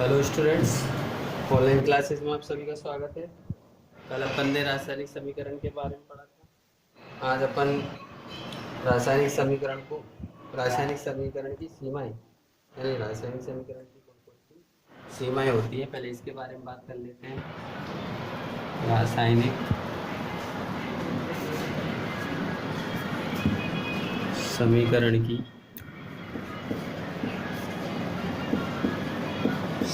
Hello students, online classes में आप सभी का स्वागत है। कल अपन ने रासायनिक समीकरण के बारे में पढ़ा था। आज अपन रासायनिक समीकरण की सीमाएं यानी रासायनिक समीकरण की कौन कौन सी सीमाएं होती है, पहले इसके बारे में बात कर लेते हैं। रासायनिक समीकरण की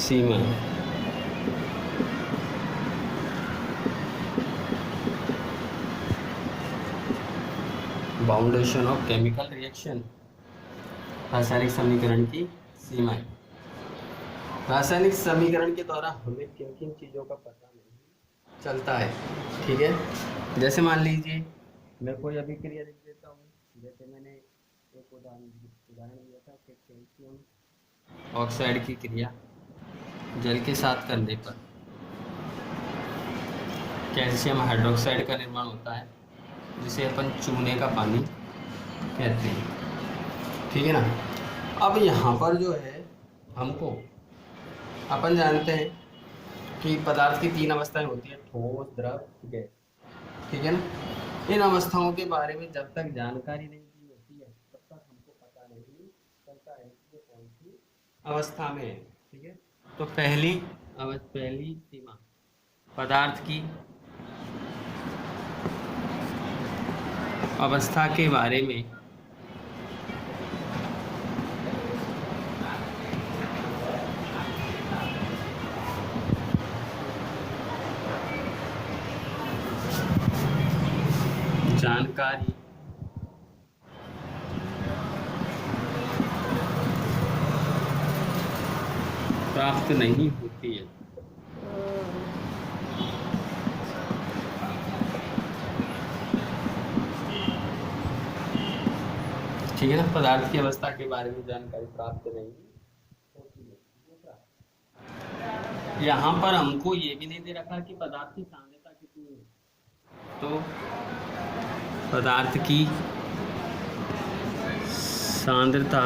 सीमाएं। बाउंडेशन ऑफ केमिकल रिएक्शन, रासायनिक समीकरण की सीमाएं। रासायनिक समीकरण के द्वारा हमें किन किन चीज़ों का पता नहीं चलता है, ठीक है। जैसे मान लीजिए मैं कोई अभिक्रिया लिख देता हूँ। जैसे मैंने एक उदाहरण दिया था कि कैल्शियम ऑक्साइड की क्रिया जल के साथ करने पर कैल्शियम हाइड्रोक्साइड का निर्माण होता है, जिसे अपन चूने का पानी कहते हैं, ठीक है ना। अब यहाँ पर जो है हमको अपन जानते हैं कि पदार्थ की 3 अवस्थाएं होती है, ठोस, द्रव, गैस, ठीक है ना। इन अवस्थाओं के बारे में जब तक जानकारी नहीं दी होती है तब तक हमको पता नहीं चलता है कि ये कौन सी अवस्था में है, ठीक है। तो पहली सीमा पदार्थ की अवस्था के बारे में जानकारी प्राप्त नहीं होती है। ठीक है ना, पदार्थ की अवस्था के बारे में जानकारी प्राप्त नहीं होती है। दूसरा, यहाँ पर हमको ये भी नहीं दे रखा कि पदार्थ की सांद्रता कितनी है, तो पदार्थ की सांद्रता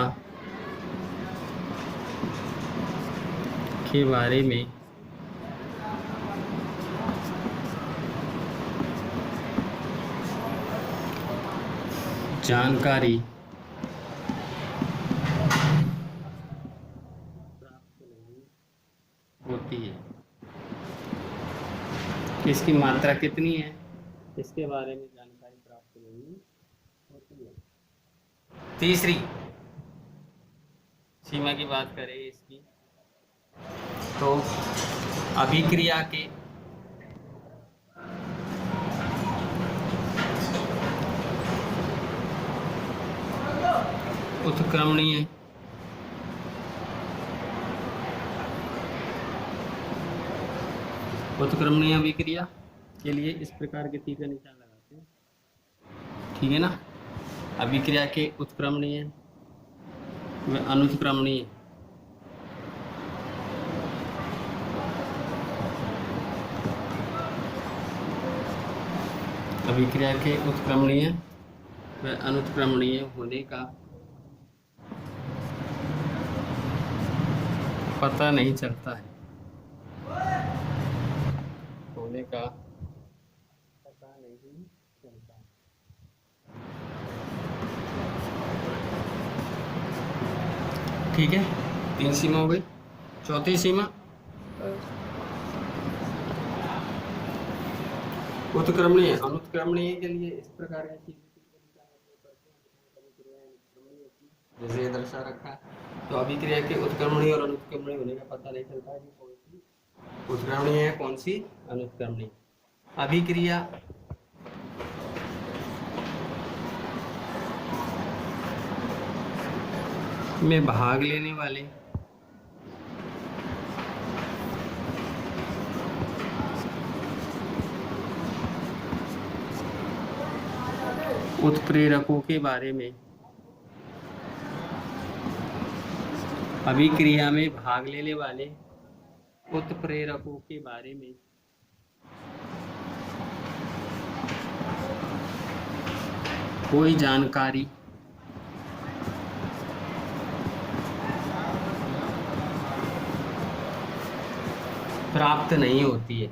के बारे में जानकारी प्राप्त नहीं होती है। इसकी मात्रा कितनी है, इसके बारे में जानकारी प्राप्त नहीं होती है। तीसरी सीमा की बात करें इसकी, तो अभिक्रिया के उत्क्रमणीय अभिक्रिया के लिए इस प्रकार के तीर का निशान लगाते हैं, ठीक है ना। अभिक्रिया के उत्क्रमणीय व अनुत्क्रमणीय अभिक्रिया के उत्क्रमणीय व अनुत्क्रमणीय होने का पता नहीं चलता है, होने का पता नहीं चलता। ठीक है, 3 सीमा हो गई। चौथी सीमा उत्क्रमणीय अनुत्क्रमणीय के लिए इस प्रकार की चीजें, जैसे ये दर्शा रखा है। तो अभिक्रिया के उत्क्रमणीय और अनुत्क्रमणीय होने का पता नहीं चलता है कि कौन सी उत्क्रमणीय है, कौन सी अनुत्क्रमणीय। अभिक्रिया में भाग लेने वाले उत्प्रेरकों के बारे में अभिक्रिया में भाग लेने वाले उत्प्रेरकों के बारे में कोई जानकारी प्राप्त नहीं होती है।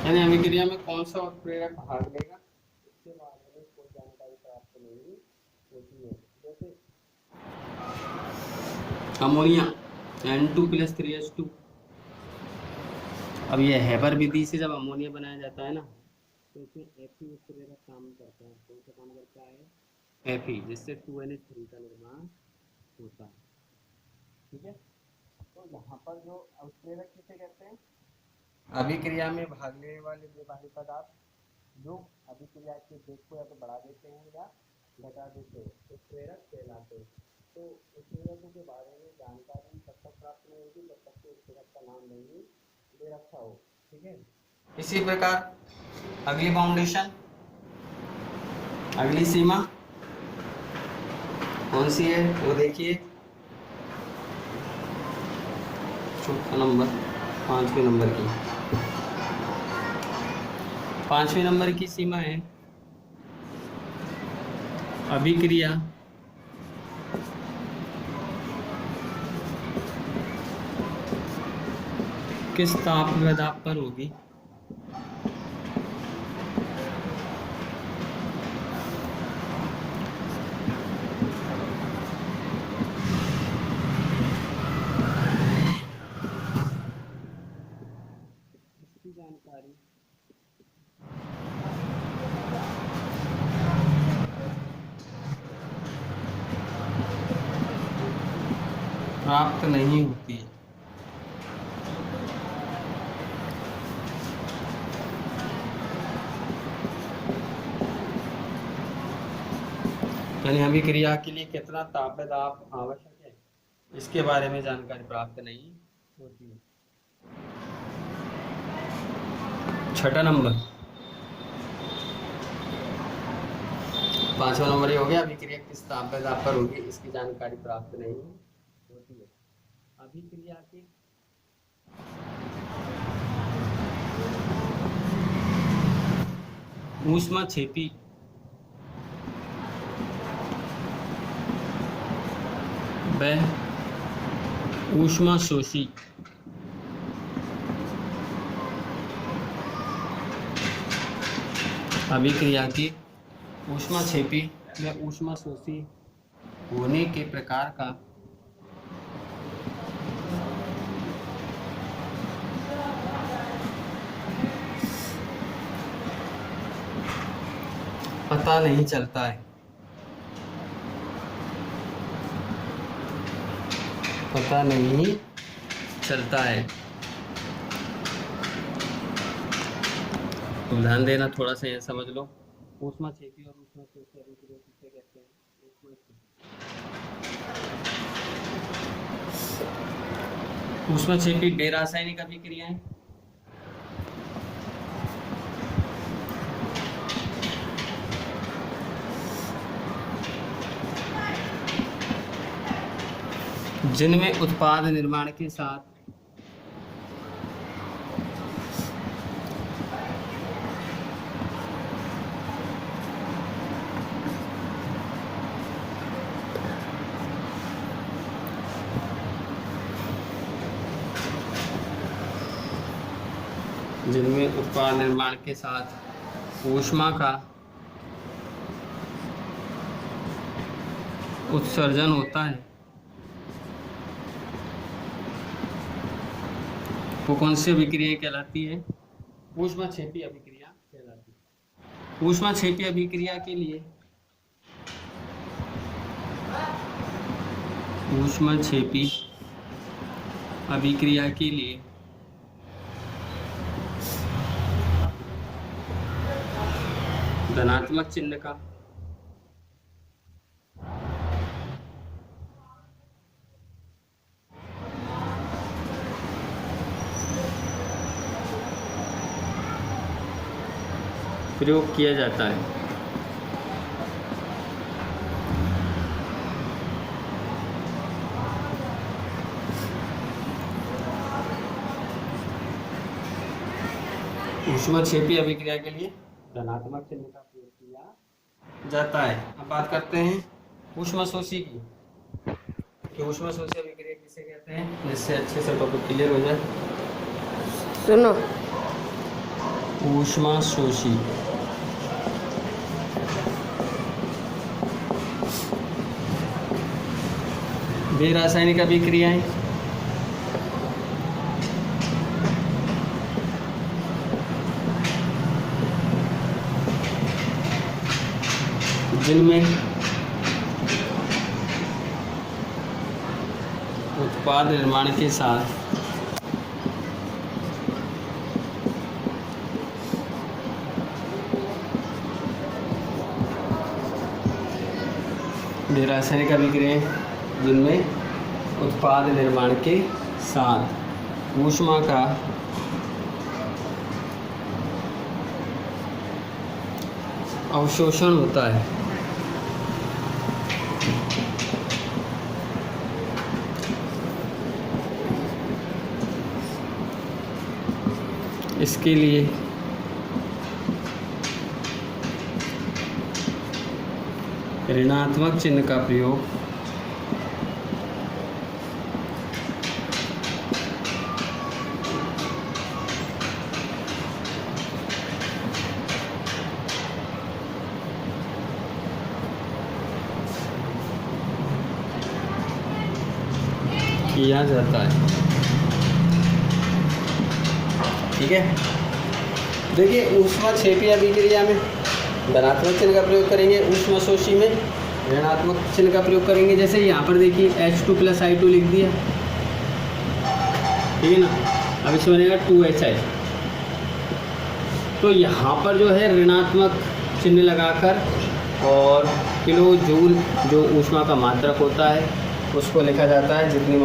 यानी अभिक्रिया में कौन सा उत्प्रेरक भाग लेगा इसके बारे में कोई जानकारी प्राप्त नहीं होती है। जैसे अमोनिया N2+3H2, अब ये हैबर विधि से जब अमोनिया बनाया जाता है ना तो इसमें Fe उत्प्रेरक काम करता है। कौन सा काम करता है? Fe, जिससे 2NH3 का निर्माण होता है। ठीक है, तो यहाँ पर जो उत्प्रेरक किसे कहते हैं? अभिक्रिया में भाग लेने वाले व्यवहारी पदार्थ जो अभिक्रिया के वेग को या तो बढ़ा देते हैं या घटा देते हैं, उत्प्रेरक कहलाते हैं। तो उत्प्रेरकों के बारे में जानकारी तब तक प्राप्त नहीं होगी जब तक कि उत्प्रेरक का नाम नहीं ले रखा हो। ठीक है, इसी प्रकार अगली बाउंडेशन, अगली सीमा कौन सी है वो देखिए। चौथा नंबर, 5वें नंबर की, 5वें नंबर की सीमा है अभिक्रिया किस ताप व दाब पर होगी? इसकी जानकारी प्राप्त नहीं होती है। यानी अभिक्रिया के लिए कितना ताप व दाब आवश्यक है इसके बारे में जानकारी प्राप्त नहीं होती है। 6वां नंबर, 5वां नंबर ये हो गया अभिक्रिया किस ताप व दाब पर होगी, इसकी जानकारी प्राप्त नहीं होती है। अभिक्रिया के ऊष्माक्षेपी व ऊष्माशोषी अभिक्रिया की ऊष्माक्षेपी व ऊष्माशोषी होने के प्रकार का पता नहीं चलता है। पता नहीं चलता है। तो ध्यान देना थोड़ा सा, ये समझ लो। ऊष्माक्षेपी और ऊष्माशोषी अभिक्रिया किसे कहते हैं? ऊष्माक्षेपी बेरासायनिक अभिक्रियाएं जिनमें उत्पाद निर्माण के साथ ऊष्मा का उत्सर्जन होता है वो कौन सी अभिक्रिया कहलाती है? ऊष्माक्षेपी अभिक्रिया कहलाती है। ऊष्माक्षेपी अभिक्रिया के लिए ऊष्माक्षेपी अभिक्रिया के लिए धनात्मक चिन्ह का प्रयोग किया जाता है। ऊष्माक्षेपी अभिक्रिया के लिए धनात्मक चिन्ह का प्रयोग किया जाता है। अब बात करते हैं ऊष्माशोषी की, कि ऊष्माशोषी अभिक्रिया किसे कहते हैं, जिससे अच्छे से टॉपिक क्लियर हो जाए। सुनो, ऊष्माशोषी वे रासायनिक अभिक्रियाएं जिनमें उत्पाद निर्माण के साथ रासायनिक अभिक्रियाएं जिनमें उत्पाद निर्माण के साथ ऊष्मा का अवशोषण होता है, इसके लिए ऋणात्मक चिन्ह का प्रयोग किया जाता है। ठीक है, देखिए ऊष्माक्षेपी अभिक्रिया में धनात्मक चिन्ह का प्रयोग करेंगे, ऊष्माशोषी में ऋणात्मक चिन्ह का प्रयोग करेंगे। जैसे यहाँ पर देखिए H2 + I2 लिख दिया, ठीक है ना। अब इसमें बनेगा 2HI। तो यहाँ पर जो है ऋणात्मक चिन्ह लगाकर और किलो जूल जो ऊष्मा का मात्रक होता है उसको लिखा जाता है, जितनी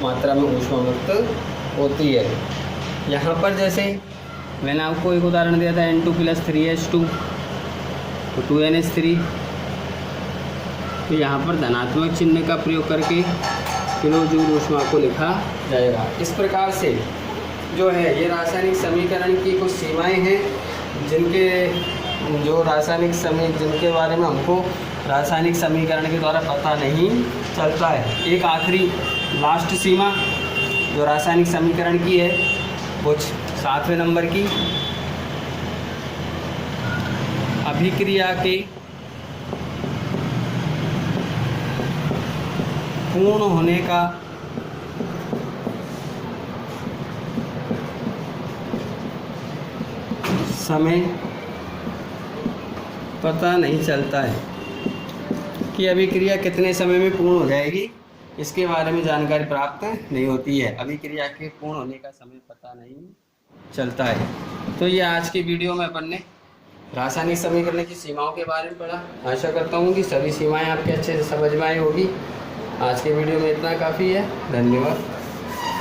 मात्रा में ऊष्मा मुक्त होती है। यहाँ पर जैसे मैंने आपको एक उदाहरण दिया था N2 + 3H2 तो 2NH3, तो यहाँ पर धनात्मक चिन्ह का प्रयोग करके किलो जूल ऊष्मा को लिखा जाएगा। इस प्रकार से जो है ये रासायनिक समीकरण की कुछ सीमाएं हैं, जिनके बारे में हमको रासायनिक समीकरण के द्वारा पता नहीं चलता है। एक आखिरी लास्ट सीमा जो रासायनिक समीकरण की है वो 7वें नंबर की, अभिक्रिया के पूर्ण होने का समय पता नहीं चलता है कि अभिक्रिया कितने समय में पूर्ण हो जाएगी, इसके बारे में जानकारी प्राप्त नहीं होती है। अभिक्रिया के पूर्ण होने का समय पता नहीं चलता है। तो ये आज की वीडियो में अपन ने रासायनिक समीकरण की सीमाओं के बारे में पढ़ा। आशा करता हूँ कि सभी सीमाएं आपके अच्छे से समझ में आई होगी। आज के वीडियो में इतना काफ़ी है। धन्यवाद।